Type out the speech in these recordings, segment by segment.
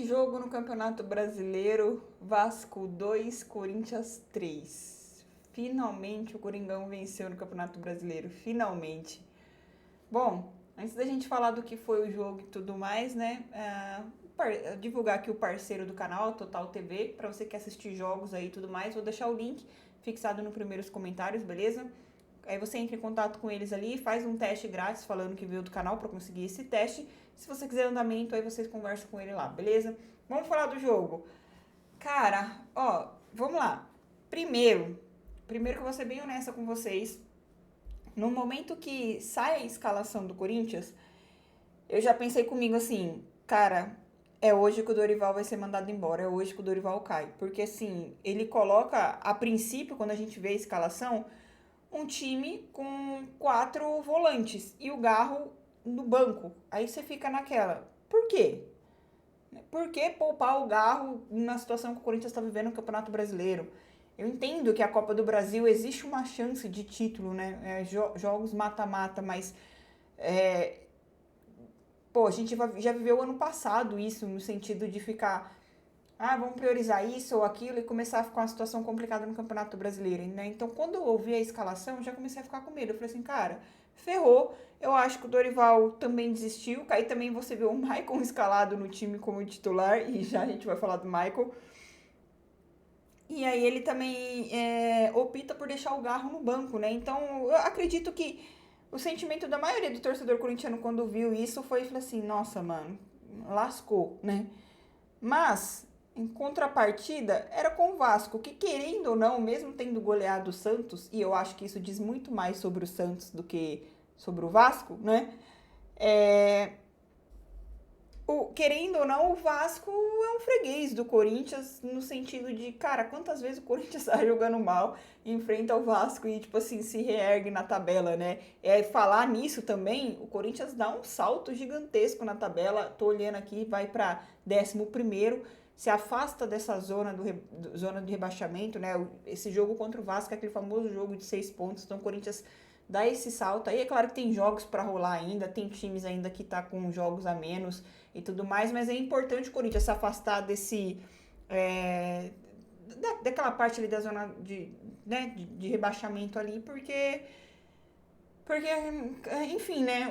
jogo no Campeonato Brasileiro, Vasco 2, Corinthians 3. Finalmente o Coringão venceu no Campeonato Brasileiro, finalmente. Bom, antes da gente falar do que foi o jogo e tudo mais, né? Divulgar aqui o parceiro do canal, Total TV, para você que assistir jogos aí e tudo mais. Vou deixar o link fixado nos primeiros comentários, beleza? Aí você entra em contato com eles ali, faz um teste grátis falando que veio do canal para conseguir esse teste. Se você quiser andamento, aí vocês conversam com ele lá, beleza? Vamos falar do jogo. Cara, ó, vamos lá. Primeiro que eu vou ser bem honesta com vocês. No momento que sai a escalação do Corinthians, eu já pensei comigo assim, cara, é hoje que o Dorival vai ser mandado embora, é hoje que o Dorival cai. Porque assim, ele coloca, a princípio, quando a gente vê a escalação, um time com 4 volantes e o Garro no banco. Aí você fica naquela, por quê? Por que poupar o Garro na situação que o Corinthians está vivendo no Campeonato Brasileiro? Eu entendo que a Copa do Brasil existe uma chance de título, né? Jogos mata-mata, mas a gente já viveu ano passado isso, no sentido de ficar, vamos priorizar isso ou aquilo e começar a ficar uma situação complicada no Campeonato Brasileiro, né? Então, quando eu ouvi a escalação, eu já comecei a ficar com medo. Eu falei assim, cara, ferrou. Eu acho que o Dorival também desistiu. Aí também você vê o Maicon escalado no time como titular, e já a gente vai falar do Maicon. E aí ele também opta por deixar o Garro no banco, né? Então, eu acredito que o sentimento da maioria do torcedor corintiano quando viu isso foi assim, nossa, mano, lascou, né? Mas, em contrapartida, era com o Vasco, que querendo ou não, mesmo tendo goleado o Santos, e eu acho que isso diz muito mais sobre o Santos do que sobre o Vasco, né? Querendo ou não, o Vasco é um freguês do Corinthians, no sentido de, cara, quantas vezes o Corinthians tá jogando mal, enfrenta o Vasco e, tipo assim, se reergue na tabela, né? Falar nisso também, o Corinthians dá um salto gigantesco na tabela, tô olhando aqui, vai pra 11º, se afasta dessa zona de rebaixamento, né? Esse jogo contra o Vasco é aquele famoso jogo de 6 pontos, então o Corinthians dá esse salto. Aí é claro que tem jogos para rolar ainda, tem times ainda que tá com jogos a menos e tudo mais, mas é importante o Corinthians se afastar daquela parte ali da zona de rebaixamento ali, porque, enfim, né,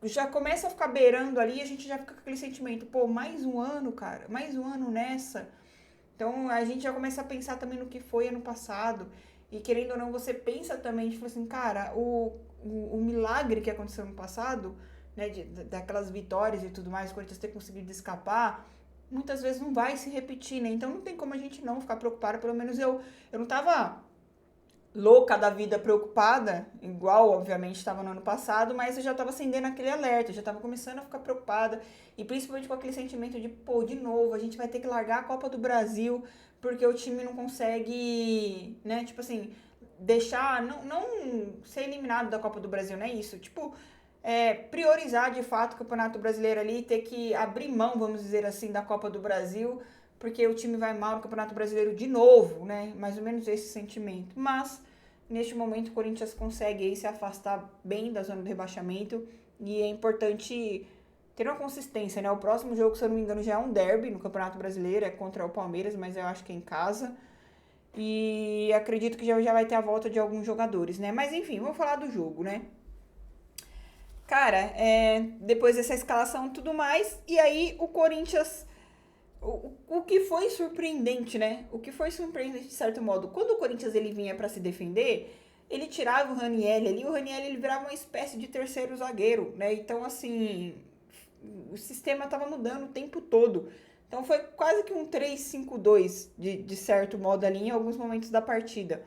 já começa a ficar beirando ali, a gente já fica com aquele sentimento, pô, mais um ano, cara, mais um ano nessa. Então a gente já começa a pensar também no que foi ano passado. E querendo ou não, você pensa também, tipo assim, cara, o milagre que aconteceu ano passado, né, daquelas vitórias e tudo mais, o Corinthians ter conseguido escapar, muitas vezes não vai se repetir, né? Então não tem como a gente não ficar preocupado. Pelo menos eu não tava louca da vida, preocupada, igual obviamente estava no ano passado, mas eu já estava acendendo aquele alerta, já estava começando a ficar preocupada, e principalmente com aquele sentimento de, pô, de novo, a gente vai ter que largar a Copa do Brasil, porque o time não consegue, né, tipo assim, deixar, não ser eliminado da Copa do Brasil, não é isso, tipo, priorizar de fato o Campeonato Brasileiro ali, ter que abrir mão, vamos dizer assim, da Copa do Brasil, porque o time vai mal no Campeonato Brasileiro de novo, né? Mais ou menos esse sentimento. Mas, neste momento, o Corinthians consegue aí se afastar bem da zona do rebaixamento e é importante ter uma consistência, né? O próximo jogo, se eu não me engano, já é um derby no Campeonato Brasileiro, é contra o Palmeiras, mas eu acho que é em casa. E acredito que já vai ter a volta de alguns jogadores, né? Mas enfim, vamos falar do jogo, né? Cara, depois dessa escalação e tudo mais, e aí o Corinthians. O que foi surpreendente, né? O que foi surpreendente, de certo modo, quando o Corinthians ele vinha para se defender, ele tirava o Ranieri ali, o Ranieri ele virava uma espécie de terceiro zagueiro, né? Então, assim, o sistema tava mudando o tempo todo. Então, foi quase que um 3-5-2, de certo modo, ali, em alguns momentos da partida.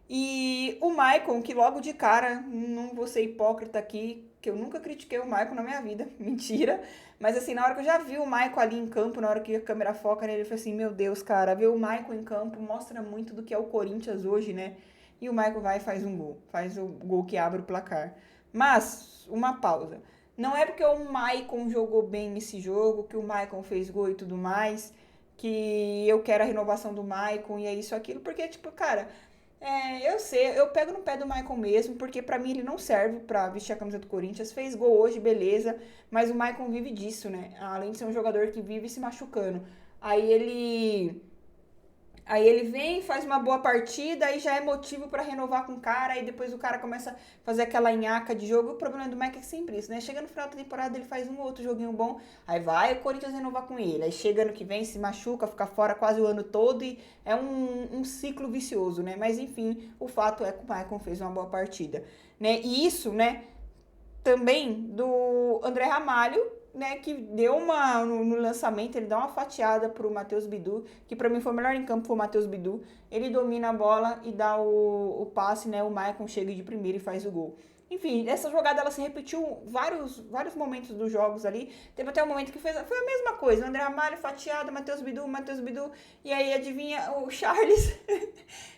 E o Maicon, que logo de cara, não vou ser hipócrita aqui, que eu nunca critiquei o Maicon na minha vida, mentira. Mas assim, na hora que eu já vi o Maicon ali em campo, na hora que a câmera foca nele, eu falei assim, meu Deus, cara, ver o Maicon em campo mostra muito do que é o Corinthians hoje, né? E o Maicon vai e faz um gol, faz o gol que abre o placar. Mas, uma pausa. Não é porque o Maicon jogou bem nesse jogo, que o Maicon fez gol e tudo mais, que eu quero a renovação do Maicon e é isso, aquilo, porque, tipo, cara, Eu sei, eu pego no pé do Michael mesmo, porque pra mim ele não serve pra vestir a camisa do Corinthians. Fez gol hoje, beleza, mas o Michael vive disso, né? Além de ser um jogador que vive se machucando. Aí ele Aí ele vem, faz uma boa partida, aí já é motivo pra renovar com o cara, aí depois o cara começa a fazer aquela nhaca de jogo. O problema do Mike é sempre isso, né? Chega no final da temporada, ele faz um ou outro joguinho bom, aí vai o Corinthians renovar com ele. Aí chega ano que vem, se machuca, fica fora quase o ano todo e é um ciclo vicioso, né? Mas enfim, o fato é que o Maicon fez uma boa partida, né? E isso, né, também do André Ramalho, né, que deu uma no lançamento, ele dá uma fatiada pro Matheus Bidu, que para mim foi o melhor em campo, foi o Matheus Bidu. Ele domina a bola e dá o passe, né, o Maicon chega de primeira e faz o gol. Enfim, essa jogada ela se repetiu vários momentos dos jogos ali. Teve até um momento que foi a mesma coisa. André Ramalho, fatiada, Matheus Bidu. E aí, adivinha, o Charles,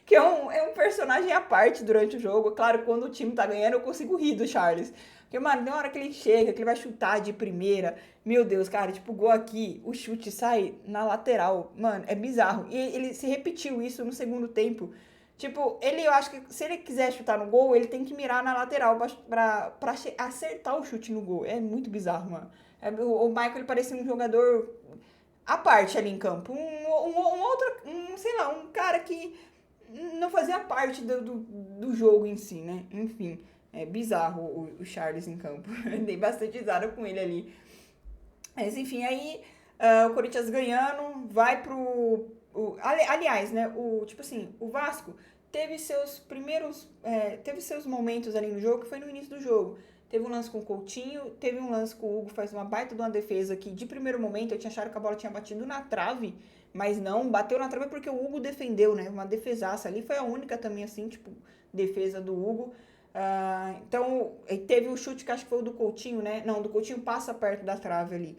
que é um personagem à parte durante o jogo. Claro, quando o time tá ganhando, eu consigo rir do Charles. Porque, mano, na hora que ele chega, que ele vai chutar de primeira, meu Deus, cara, tipo, gol aqui, o chute sai na lateral. Mano, é bizarro. E ele se repetiu isso no segundo tempo. Tipo, eu acho que se ele quiser chutar no gol, ele tem que mirar na lateral pra acertar o chute no gol. É muito bizarro, mano. O Michael, ele parecia um jogador à parte ali em campo. Um outro, sei lá, um cara que não fazia parte do jogo em si, né? Enfim, é bizarro o Charles em campo. Dei bastante risada com ele ali. Mas enfim, aí o Corinthians ganhando, vai pro. Aliás, né? Tipo assim, o Vasco teve seus primeiros. Teve seus momentos ali no jogo, que foi no início do jogo. Teve um lance com o Coutinho, teve um lance com o Hugo, faz uma baita de uma defesa que de primeiro momento eu tinha achado que a bola tinha batido na trave, mas não, bateu na trave porque o Hugo defendeu, né? Uma defesaça ali, foi a única também, assim, tipo, defesa do Hugo. Então, teve o chute que acho que foi o do Coutinho, né? Não, do Coutinho passa perto da trave ali.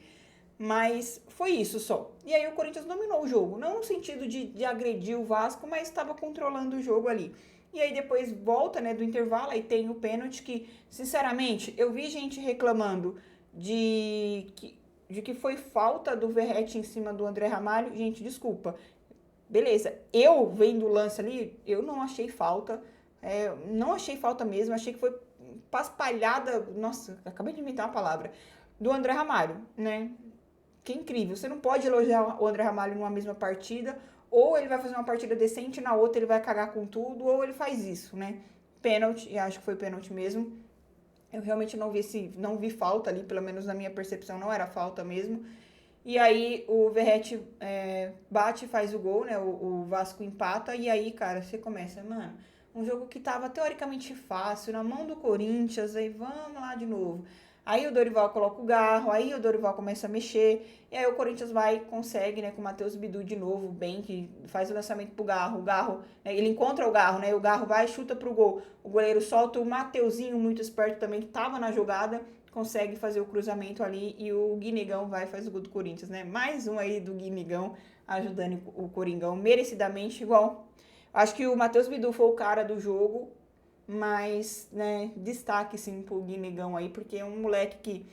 Mas foi isso só. E aí o Corinthians dominou o jogo. Não no sentido de agredir o Vasco, mas estava controlando o jogo ali. E aí depois volta, né, do intervalo, aí tem o pênalti que, sinceramente, eu vi gente reclamando de que foi falta do Verratti em cima do André Ramalho. Gente, desculpa. Beleza, eu vendo o lance ali, eu não achei falta. Não achei falta mesmo, achei que foi paspalhada. Nossa, acabei de inventar uma palavra. Do André Ramalho, né? Que é incrível. Você não pode elogiar o André Ramalho numa mesma partida, ou ele vai fazer uma partida decente, na outra ele vai cagar com tudo, ou ele faz isso, né? Pênalti, e acho que foi pênalti mesmo. Eu realmente não vi falta ali, pelo menos na minha percepção não era falta mesmo. E aí o Verratti bate e faz o gol, né? O Vasco empata, e aí, cara, você começa, mano, um jogo que tava teoricamente fácil, na mão do Corinthians, aí vamos lá de novo. Aí o Dorival coloca o Garro, aí o Dorival começa a mexer, e aí o Corinthians consegue, né, com o Matheus Bidu de novo, bem, que faz o lançamento pro Garro, né, ele encontra o Garro, né, o Garro vai, chuta pro gol, o goleiro solta o Mateuzinho, muito esperto também, que tava na jogada, consegue fazer o cruzamento ali, e o Guinegão vai e faz o gol do Corinthians, né, mais um aí do Guinegão, ajudando o Coringão, merecidamente, igual, acho que o Matheus Bidu foi o cara do jogo, mas, né, destaque sim pro Guinegão aí, porque é um moleque que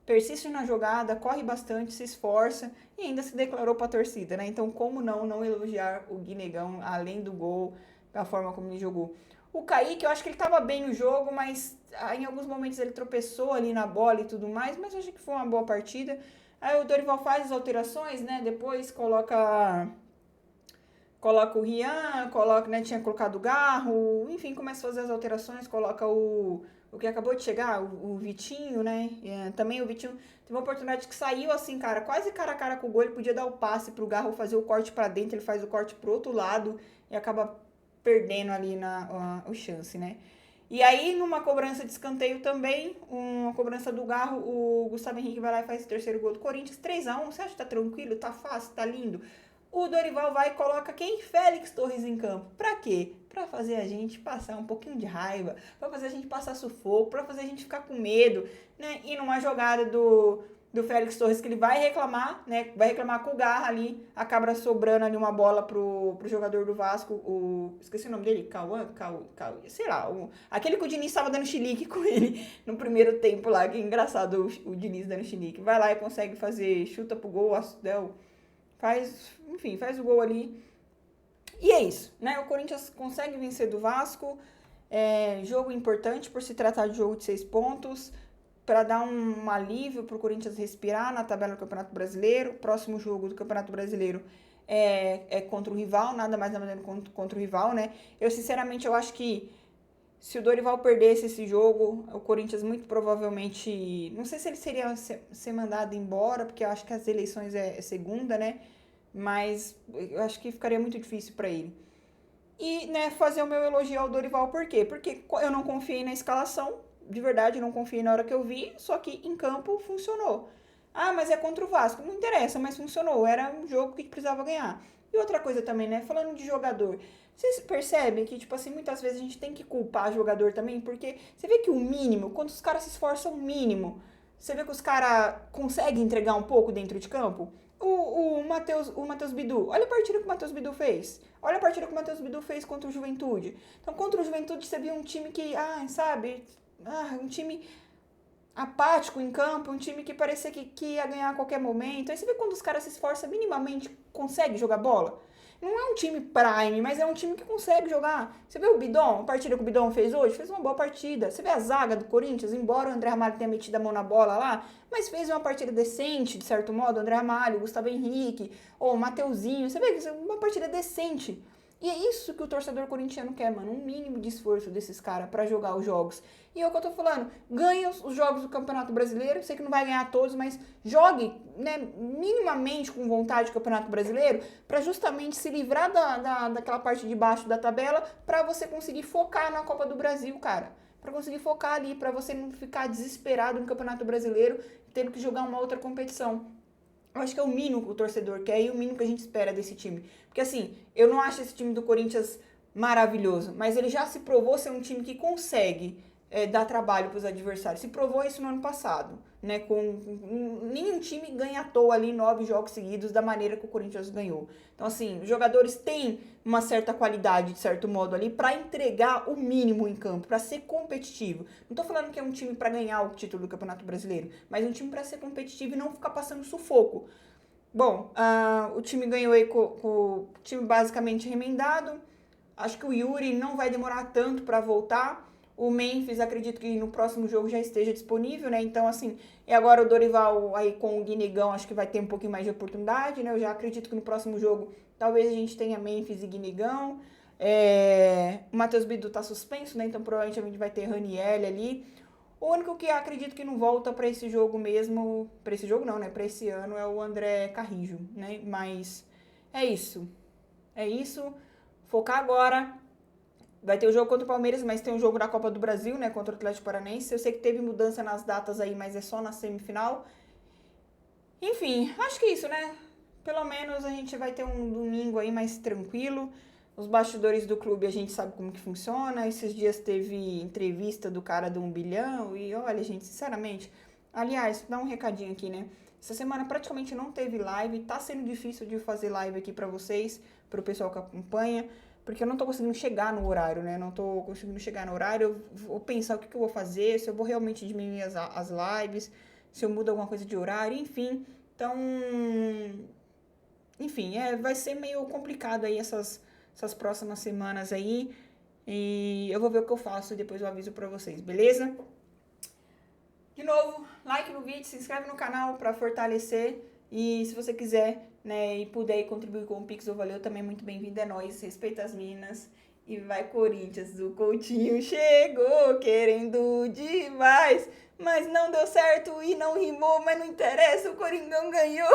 persiste na jogada, corre bastante, se esforça e ainda se declarou pra torcida, né? Então, como não elogiar o Guinegão, além do gol, da forma como ele jogou. O Kaique, eu acho que ele tava bem no jogo, mas em alguns momentos ele tropeçou ali na bola e tudo mais, mas eu acho que foi uma boa partida. Aí o Dorival faz as alterações, né? Depois coloca o Rian, né, tinha colocado o Garro, enfim, começa a fazer as alterações, coloca o que acabou de chegar, o Vitinho, né, também o Vitinho teve uma oportunidade que saiu assim, cara, quase cara a cara com o gol, ele podia dar o passe pro Garro fazer o corte para dentro, ele faz o corte pro outro lado e acaba perdendo ali o chance, né. E aí, numa cobrança de escanteio também, uma cobrança do Garro, o Gustavo Henrique vai lá e faz o terceiro gol do Corinthians, 3-1, você acha que tá tranquilo, tá fácil, tá lindo? O Dorival vai e coloca quem? Félix Torres em campo. Pra quê? Pra fazer a gente passar um pouquinho de raiva, pra fazer a gente passar sufoco, pra fazer a gente ficar com medo, né? E numa jogada do Félix Torres que ele vai reclamar, né? Vai reclamar com o Garra ali, acaba sobrando ali uma bola pro jogador do Vasco, esqueci o nome dele, Cauã, sei lá, aquele que o Diniz estava dando chilique com ele no primeiro tempo lá, que é engraçado o Diniz dando chilique. Vai lá e consegue fazer, chuta pro gol, faz o gol ali E é isso, né? O Corinthians consegue vencer do Vasco, jogo importante por se tratar de jogo de 6 pontos, para dar um alívio para o Corinthians respirar na tabela do Campeonato Brasileiro. Próximo jogo do Campeonato Brasileiro é contra o rival, nada mais nada menos contra o rival, né? Eu, sinceramente, eu acho que se o Dorival perdesse esse jogo, o Corinthians muito provavelmente... Não sei se ele seria ser mandado embora, porque eu acho que as eleições é segunda, né? Mas eu acho que ficaria muito difícil para ele. E, né, fazer o meu elogio ao Dorival, por quê? Porque eu não confiei na escalação, de verdade, não confiei na hora que eu vi, só que em campo funcionou. Ah, mas é contra o Vasco. Não interessa, mas funcionou. Era um jogo que precisava ganhar. E outra coisa também, né? Falando de jogador, vocês percebem que, tipo assim, muitas vezes a gente tem que culpar jogador também, porque você vê que o mínimo, quando os caras se esforçam o mínimo, você vê que os caras conseguem entregar um pouco dentro de campo. O Matheus Bidu, olha a partida que o Matheus Bidu fez. Olha a partida que o Matheus Bidu fez contra o Juventude. Então, contra o Juventude, você viu um time que, sabe, um time apático em campo, um time que parecia que ia ganhar a qualquer momento. Aí você vê quando os caras se esforçam minimamente, consegue jogar bola. Não é um time prime, mas é um time que consegue jogar. Você vê o Bidon, a partida que o Bidon fez hoje? Fez uma boa partida. Você vê a zaga do Corinthians, embora o André Ramalho tenha metido a mão na bola lá, mas fez uma partida decente, de certo modo. O André Ramalho, o Gustavo Henrique, ou o Mateuzinho. Você vê que é uma partida decente. E é isso que o torcedor corintiano quer, mano. Um mínimo de esforço desses caras pra jogar os jogos. E é o que eu tô falando. Ganhe os jogos do Campeonato Brasileiro. Sei que não vai ganhar todos, mas jogue, né, minimamente com vontade o Campeonato Brasileiro pra justamente se livrar daquela parte de baixo da tabela pra você conseguir focar na Copa do Brasil, cara. Pra conseguir focar ali, pra você não ficar desesperado no Campeonato Brasileiro, tendo que jogar uma outra competição. Eu acho que é o mínimo que o torcedor quer e o mínimo que a gente espera desse time. Porque assim, eu não acho esse time do Corinthians maravilhoso, mas ele já se provou ser um time que consegue dar trabalho para os adversários. Se provou isso no ano passado, né? Nenhum time ganha à toa ali 9 jogos seguidos da maneira que o Corinthians ganhou. Então assim, os jogadores têm uma certa qualidade, de certo modo ali, para entregar o mínimo em campo, para ser competitivo. Não tô falando que é um time para ganhar o título do Campeonato Brasileiro, mas um time para ser competitivo e não ficar passando sufoco. Bom, o time ganhou aí com o time basicamente remendado. Acho que o Yuri não vai demorar tanto para voltar. O Memphis, acredito que no próximo jogo já esteja disponível, né? Então, assim, e agora o Dorival aí com o Guinegão, acho que vai ter um pouquinho mais de oportunidade, né? Eu já acredito que no próximo jogo talvez a gente tenha Memphis e Guinegão. O Matheus Bidu tá suspenso, né? Então provavelmente a gente vai ter Raniel ali. O único que acredito que não volta para esse jogo mesmo, para esse jogo não, né? Para esse ano é o André Carrijo, né? Mas é isso. É isso. Focar agora. Vai ter o jogo contra o Palmeiras, mas tem o jogo da Copa do Brasil, né? Contra o Atlético Paranaense. Eu sei que teve mudança nas datas aí, mas é só na semifinal. Enfim, acho que é isso, né? Pelo menos a gente vai ter um domingo aí mais tranquilo. Os bastidores do clube a gente sabe como que funciona. Esses dias teve entrevista do cara do 1 bilhão. E olha, gente, sinceramente. Aliás, dá um recadinho aqui, né? Essa semana praticamente não teve live. Tá sendo difícil de fazer live aqui pra vocês, pro pessoal que acompanha. Porque eu não tô conseguindo chegar no horário, né? Não tô conseguindo chegar no horário. Eu vou pensar o que eu vou fazer, se eu vou realmente diminuir as lives, se eu mudo alguma coisa de horário, enfim. Então, enfim, vai ser meio complicado aí essas próximas semanas aí. E eu vou ver o que eu faço e depois eu aviso pra vocês, beleza? De novo, like no vídeo, se inscreve no canal pra fortalecer. E se você quiser, né, e puder contribuir com o Pix ou Valeu, também é muito bem-vindo, é nóis, respeita as minas. E vai Corinthians, o Coutinho chegou querendo demais, mas não deu certo e não rimou, mas não interessa, o Coringão ganhou.